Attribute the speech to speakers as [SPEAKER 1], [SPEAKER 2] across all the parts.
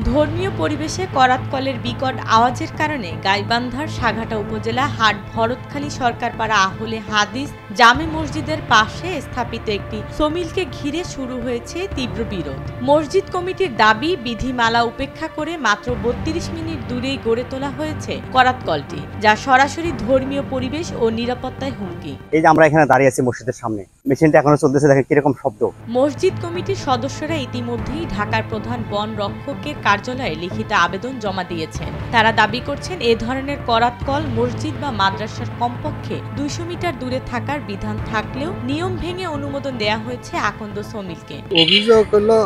[SPEAKER 1] ধর্মীয় পরিবেশে করাতকলের বিকট আওয়াজের কারণে গাইবান্ধার সাঘাটা উপজেলা হাট ভরতখালী সরকারপাড়া আহলে হাদিস জামে মসজিদের পাশে স্থাপিত একটি সমিলকে ঘিরে শুরু হয়েছে তীব্র বিরোধ। মসজিদ কমিটির দাবি, বিধিমালা উপেক্ষা করে মাত্র ৩২ মিনিট দূরেই গড়ে তোলা হয়েছে করাতকলটি, যা সরাসরি ধর্মীয় পরিবেশ ও নিরাপত্তায় হুমকি।
[SPEAKER 2] এই যে আমরা এখানে দাঁড়িয়ে আছি মসজিদের সামনে, মেশিনটা এখনো চলতেছে, দেখেন কিরকম শব্দ।
[SPEAKER 1] মসজিদ কমিটির সদস্যরা ইতিমধ্যেই ঢাকার প্রধান বন রক্ষকের কার্যালয়ে লিখিত আবেদন জমা দিয়েছেন। তারা দাবি করছেন, এ ধরনের করাতকল মসজিদ বা মাদ্রাসার কমপক্ষে 200 মিটার দূরে থাকার বিধান থাকলেও নিয়ম ভেঙে অনুমোদন দেয়া হয়েছে আকন্দ সমিলকে।
[SPEAKER 3] অভিযোগ হলো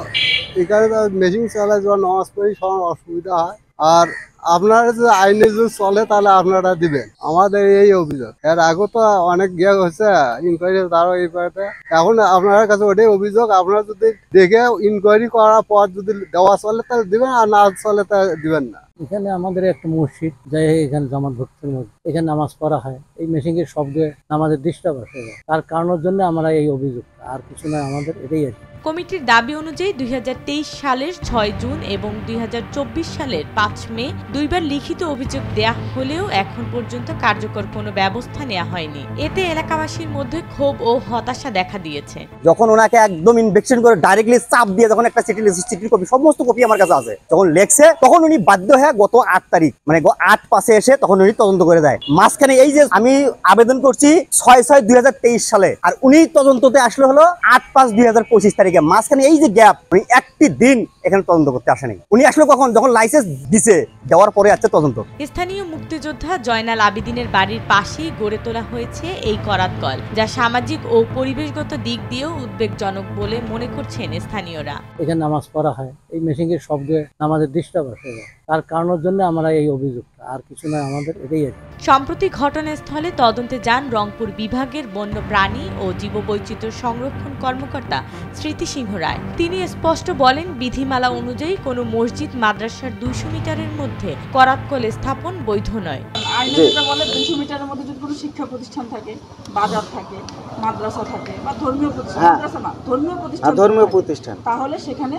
[SPEAKER 3] এখানে মেশিন চালায় যখন নামাজ পড়ি সবার অসুবিধা হয়, আর আপনারা যদি আইনে যদি চলে তাহলে আপনারা দিবেন। আমাদের এই অভিযোগ, এর আগে তো অনেক গিয়ে হচ্ছে ইনকোয়ারি, তারও এই পারে এখন আপনার কাছে ওটাই অভিযোগ। আপনারা যদি দেখে ইনকোয়ারি করার পর যদি দেওয়া চলে তাহলে দিবেন, আর না চলে তাহলে দিবেন না।
[SPEAKER 4] এখানে আমাদের একটা মসজিদ, যাই এখানে জামাত ভক্তের মধ্যে এখানে নামাজ পড়া হয়, এই মেশিনের শব্দে নামাজের ডিস্টার্ব আসে যায়, তার কারণের জন্য আমরা এই অভিযোগ, আর কিছু নয়, আমাদের এটাই আছে।
[SPEAKER 1] কমিটির দাবি অনুযায়ী 2023 সালের 6 জুন এবং 2024 সালের 5 মে দুইবার লিখিত অভিযোগ দেয়া হলেও এখন পর্যন্ত কার্যকর কোনো ব্যবস্থা নেওয়া হয়নি। এতে এলাকাবাসীর মধ্যে ক্ষোভ ও হতাশা দেখা দিয়েছে।
[SPEAKER 2] যখন ওনাকে একদম ইনভেকশন করে ডাইরেক্টলি চাপ দিয়ে যখন একটা চিঠির কপি, সমস্ত কপি আমার কাছে আছে, যখন লেখছে তখন উনি বাধ্য হয়ে গত 8 তারিখ মানে 8/5 এসে তখন উনি তদন্ত করে দেয়। মাঝখানে এই যে আমি আবেদন করছি 6/6/2023 সালে, আর উনি তদন্ততে আসলে হলো 8/5/2025 তারিখ। মাঝখানে এই যে গ্যাপ, উনি একটি দিন এখানে তদন্ত করতে আসেনি। উনি আসলে কখন, যখন লাইসেন্স দিছে, দেওয়ার পরে আছে তদন্ত।
[SPEAKER 1] স্থানীয় মুক্তিযোদ্ধা জয়নাল আবেদিনের বাড়ির পাশেই গড়ে তোলা হয়েছে এই করাতকল, যা সামাজিক ও পরিবেশগত দিক দিয়েও উদ্বেগজনক বলে মনে করছেন স্থানীয়রা।
[SPEAKER 4] এখানে নামাজ পড়া হয়, এই মেশিনের শব্দে নামাজের ডিস্টার্ব আসে যায়, তার কারণের জন্য আমরা এই অভিযোগ, আর কিছু নয়, আমাদের এটাই আছে।
[SPEAKER 1] সম্প্রতি ঘটনাস্থলে তদন্তে যান রংপুর বিভাগের বন্য প্রাণী ও জীববৈচিত্র্য সংরক্ষণ কর্মকর্তা স্মৃতি সিংহ রায়। তিনি স্পষ্ট বলেন, বিধিমালা অনুযায়ী কোনো মসজিদ মাদ্রাসার 200 মিটারের মধ্যে করাতকল স্থাপন বৈধ নয়।
[SPEAKER 5] আইনে যেটা বলে 200 মিটারের মধ্যে যদি কোনো শিক্ষা প্রতিষ্ঠান থাকে, বাজার থাকে, মাদ্রাসা থাকে বা ধর্মীয় প্রতিষ্ঠান, মাদ্রাসা না ধর্মীয় প্রতিষ্ঠান, তাহলে সেখানে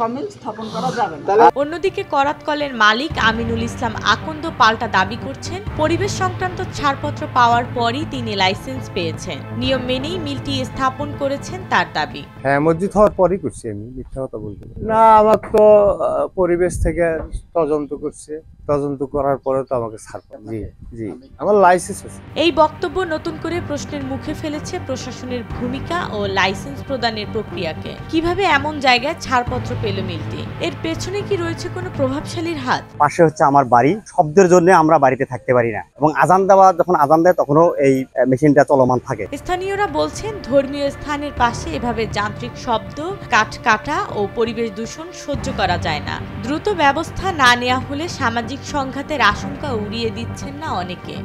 [SPEAKER 5] সমিল স্থাপন করা যাবে না।
[SPEAKER 1] অন্যদিকে করাতকলের মালিক আমিনুল ইসলাম আকন্দ পাল্টা দাবি করছেন, পরিবেশ সংক্রান্ত ছাড়পত্র পাওয়ার পরই তিনি লাইসেন্স পেয়েছেন। নিয়ম মেনেই মিলটি স্থাপন করেছেন তার দাবি।
[SPEAKER 6] হ্যাঁ, মসজিদ হওয়ার পরই করছি, আমি মিথ্যা কথা বলবো না। আমার তো পরিবেশ থেকে তদন্ত করছে, তদন্ত করার পরে তো আমাকে ছাড়পত্র, জি আমার লাইসেন্স আছে।
[SPEAKER 1] এই বক্তব্য নতুন করে প্রশ্নের মুখে ফেলেছে প্রশাসনের ভূমিকা ও লাইসেন্স প্রদানের প্রক্রিয়াকে। কিভাবে এমন জায়গায় ছাড়পত্র পেল মিলটি? এর পেছনে কি রয়েছে কোনো প্রভাবশালীর হাত?
[SPEAKER 2] পাশে হচ্ছে আমার বাড়ি, শব্দের জন্য আমরা বাড়িতে থাকতে পারি না, এবং যখন আজান দেয় তখনও এই মেশিনটা চলমান থাকে।
[SPEAKER 1] স্থানীয়রা বলছেন, ধর্মীয় স্থানের পাশে এভাবে যান্ত্রিক শব্দ, কাঠ কাটা ও পরিবেশ দূষণ সহ্য করা যায় না। দ্রুত ব্যবস্থা না নেওয়া হলে সামাজিক সংঘাতের আশঙ্কা উড়িয়ে দিচ্ছেন না অনেকে।